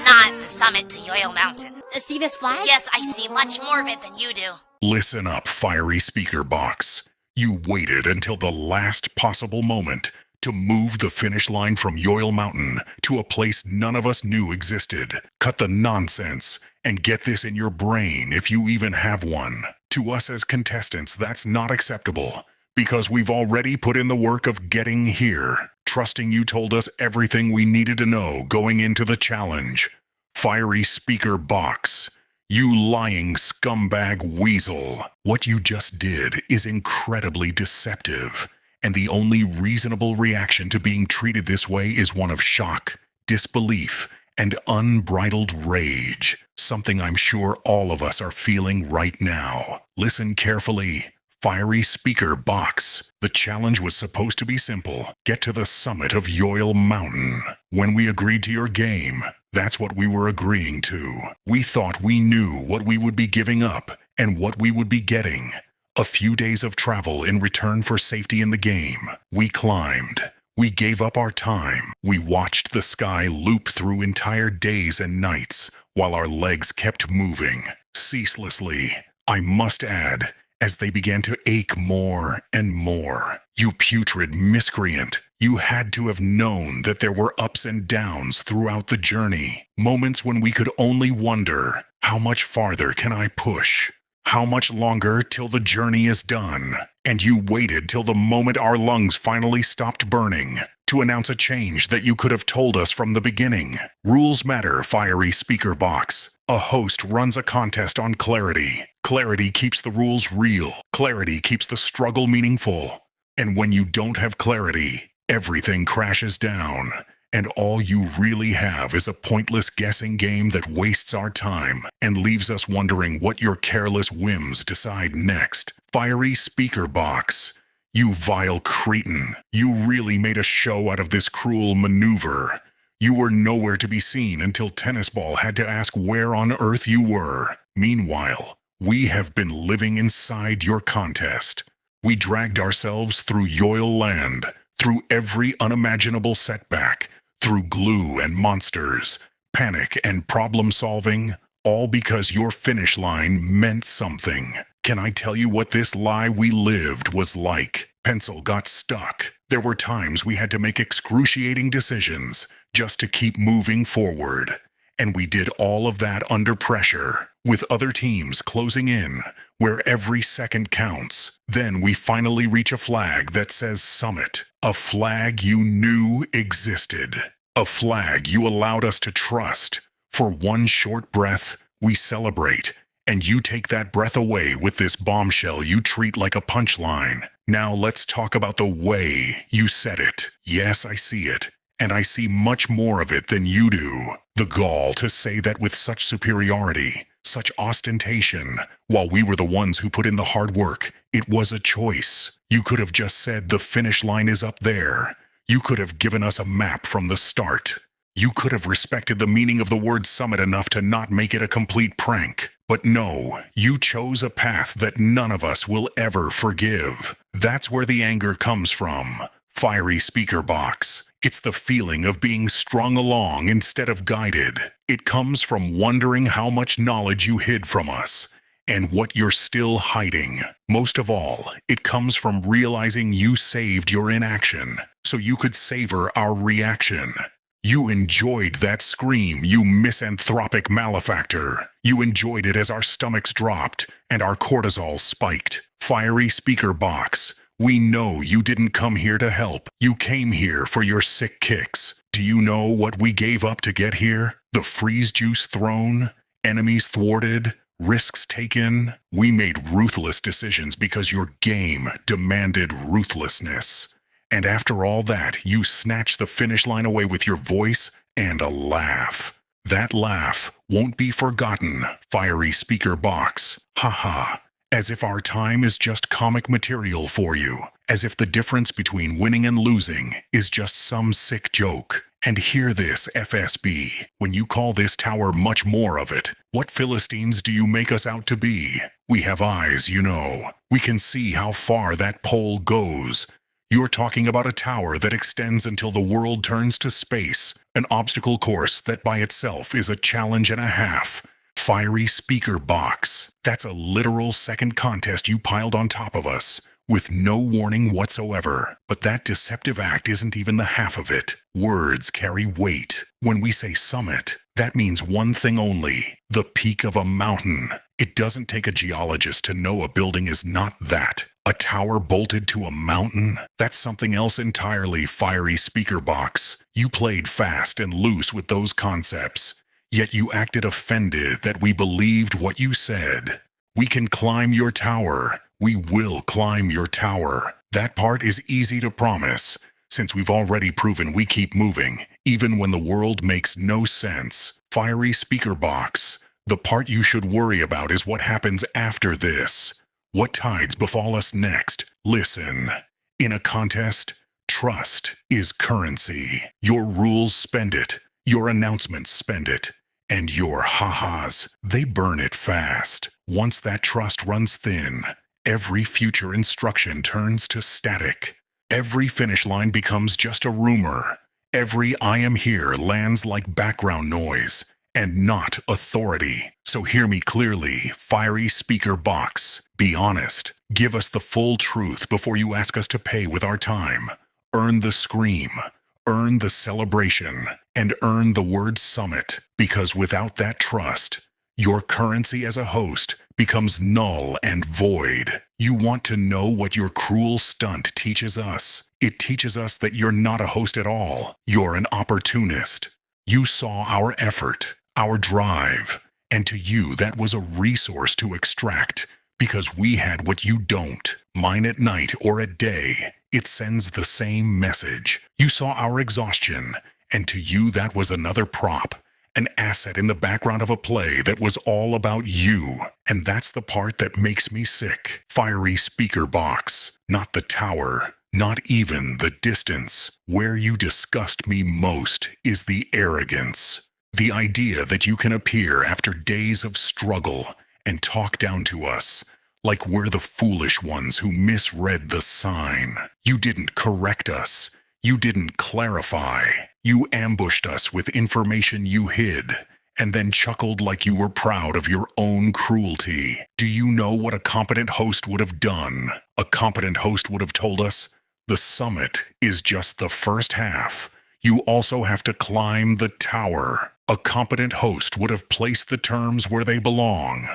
not the summit to Yoyle Mountain. See this flag? Yes, I see much more of it than you do. Listen up, fiery speaker box. You waited until the last possible moment to move the finish line from Yoyle Mountain to a place none of us knew existed. Cut the nonsense and get this in your brain if you even have one. To us as contestants, that's not acceptable because we've already put in the work of getting here, trusting you told us everything we needed to know going into the challenge. Fiery speaker box. You lying scumbag weasel. What you just did is incredibly deceptive, and the only reasonable reaction to being treated this way is one of shock, disbelief, and unbridled rage, something I'm sure all of us are feeling right now. Listen carefully. Fiery speaker box. The challenge was supposed to be simple. Get to the summit of Yoyle Mountain. When we agreed to your game, that's what we were agreeing to. We thought we knew what we would be giving up and what we would be getting. A few days of travel in return for safety in the game. We climbed. We gave up our time. We watched the sky loop through entire days and nights while our legs kept moving ceaselessly. I must add, as they began to ache more and more. You putrid miscreant, you had to have known that there were ups and downs throughout the journey. Moments when we could only wonder, how much farther can I push? How much longer till the journey is done? And you waited till the moment our lungs finally stopped burning to announce a change that you could have told us from the beginning. Rules matter, fiery speaker box. A host runs a contest on clarity. Clarity keeps the rules real. Clarity keeps the struggle meaningful. And when you don't have clarity, everything crashes down. And all you really have is a pointless guessing game that wastes our time and leaves us wondering what your careless whims decide next. Fiery speaker box. You vile cretin. You really made a show out of this cruel maneuver. You were nowhere to be seen until Tennis Ball had to ask where on earth you were. Meanwhile, we have been living inside your contest. We dragged ourselves through Yoyle Land, through every unimaginable setback, through glue and monsters, panic and problem solving, all because your finish line meant something. Can I tell you what this lie we lived was like? Pencil got stuck. There were times we had to make excruciating decisions just to keep moving forward. And we did all of that under pressure, with other teams closing in, where every second counts. Then we finally reach a flag that says Summit, a flag you knew existed, a flag you allowed us to trust. For one short breath, we celebrate, and you take that breath away with this bombshell you treat like a punchline. Now let's talk about the way you said it. Yes, I see it. And I see much more of it than you do. The gall to say that with such superiority, such ostentation, while we were the ones who put in the hard work. It was a choice. You could have just said the finish line is up there. You could have given us a map from the start. You could have respected the meaning of the word summit enough to not make it a complete prank. But no, you chose a path that none of us will ever forgive. That's where the anger comes from. Fiery speaker box. It's the feeling of being strung along instead of guided. It comes from wondering how much knowledge you hid from us, and what you're still hiding. Most of all, it comes from realizing you saved your inaction, so you could savor our reaction. You enjoyed that scream, you misanthropic malefactor. You enjoyed it as our stomachs dropped, and our cortisol spiked. Fiery speaker box. We know you didn't come here to help. You came here for your sick kicks. Do you know what we gave up to get here? The freeze juice thrown, enemies thwarted, risks taken. We made ruthless decisions because your game demanded ruthlessness. And after all that, you snatched the finish line away with your voice and a laugh. That laugh won't be forgotten, fiery speaker box. Ha ha. As if our time is just comic material for you. As if the difference between winning and losing is just some sick joke. And hear this, FSB. When you call this tower much more of it, what Philistines do you make us out to be? We have eyes, you know. We can see how far that pole goes. You're talking about a tower that extends until the world turns to space, an obstacle course that by itself is a challenge and a half. Fiery speaker box. That's a literal second contest you piled on top of us, with no warning whatsoever. But that deceptive act isn't even the half of it. Words carry weight. When we say summit, that means one thing only: the peak of a mountain. It doesn't take a geologist to know a building is not that. A tower bolted to a mountain? That's something else entirely, fiery speaker box. You played fast and loose with those concepts. Yet you acted offended that we believed what you said. We can climb your tower. We will climb your tower. That part is easy to promise, since we've already proven we keep moving, even when the world makes no sense. Fiery speaker box. The part you should worry about is what happens after this. What tides befall us next? Listen. In a contest, trust is currency. Your rules spend it. Your announcements spend it. And your ha-has, they burn it fast. Once that trust runs thin, every future instruction turns to static. Every finish line becomes just a rumor. Every "I am here" lands like background noise, and not authority. So hear me clearly, fiery speaker box. Be honest. Give us the full truth before you ask us to pay with our time. Earn the scream. Earn the celebration. And earn the word summit. Because without that trust, your currency as a host becomes null and void. You want to know what your cruel stunt teaches us? It teaches us that you're not a host at all. You're an opportunist. You saw our effort, our drive, and to you that was a resource to extract, because we had what you don't. Mine at night or at day, it sends the same message. You saw our exhaustion, and to you that was another prop, an asset in the background of a play that was all about you. And that's the part that makes me sick. Fiery speaker box. Not the tower. Not even the distance. Where you disgust me most is the arrogance. The idea that you can appear after days of struggle and talk down to us like we're the foolish ones who misread the sign. You didn't correct us. You didn't clarify. You ambushed us with information you hid, and then chuckled like you were proud of your own cruelty. Do you know what a competent host would have done? A competent host would have told us, the summit is just the first half. You also have to climb the tower. A competent host would have placed the terms where they belong,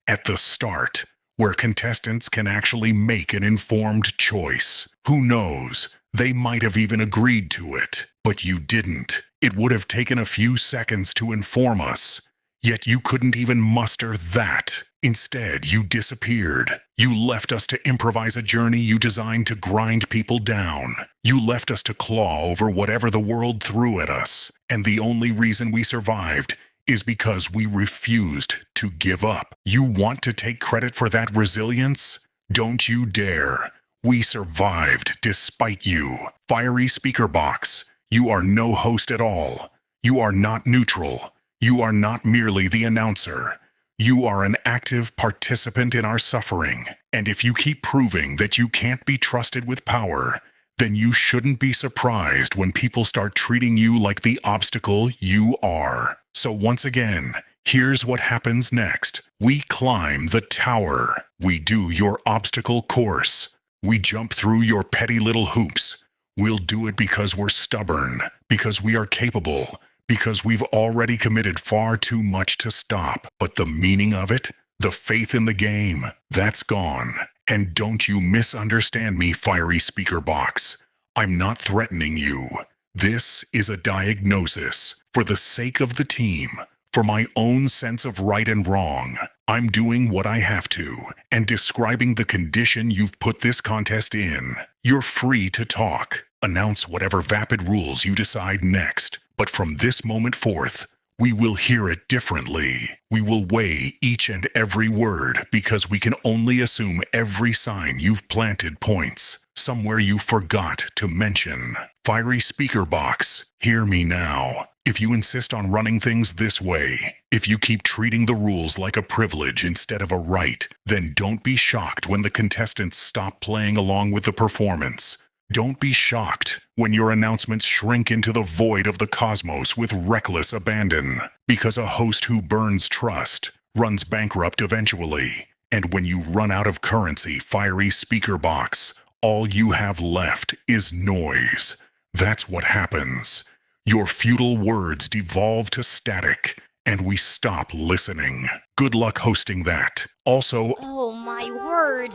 at the start, where contestants can actually make an informed choice. Who knows? They might have even agreed to it, but you didn't. It would have taken a few seconds to inform us, yet you couldn't even muster that. Instead, you disappeared. You left us to improvise a journey you designed to grind people down. You left us to claw over whatever the world threw at us, and the only reason we survived is because we refused to give up. You want to take credit for that resilience? Don't you dare. We survived despite you. Fiery speaker box. You are no host at all. You are not neutral. You are not merely the announcer. You are an active participant in our suffering. And if you keep proving that you can't be trusted with power, then you shouldn't be surprised when people start treating you like the obstacle you are. So once again, here's what happens next. We climb the tower. We do your obstacle course. We jump through your petty little hoops. We'll do it because we're stubborn, because we are capable, because we've already committed far too much to stop. But the meaning of it, the faith in the game, that's gone. And don't you misunderstand me, fiery speaker box. I'm not threatening you. This is a diagnosis. For the sake of the team, for my own sense of right and wrong, I'm doing what I have to, and describing the condition you've put this contest in. You're free to talk. Announce whatever vapid rules you decide next. But from this moment forth, we will hear it differently. We will weigh each and every word, because we can only assume every sign you've planted points somewhere you forgot to mention. Fiery speaker box, hear me now. If you insist on running things this way, if you keep treating the rules like a privilege instead of a right, then don't be shocked when the contestants stop playing along with the performance. Don't be shocked when your announcements shrink into the void of the cosmos with reckless abandon, because a host who burns trust runs bankrupt eventually. And when you run out of currency, fiery speaker box, all you have left is noise. That's what happens. Your futile words devolve to static, and we stop listening. Good luck hosting that. Also, Oh my word.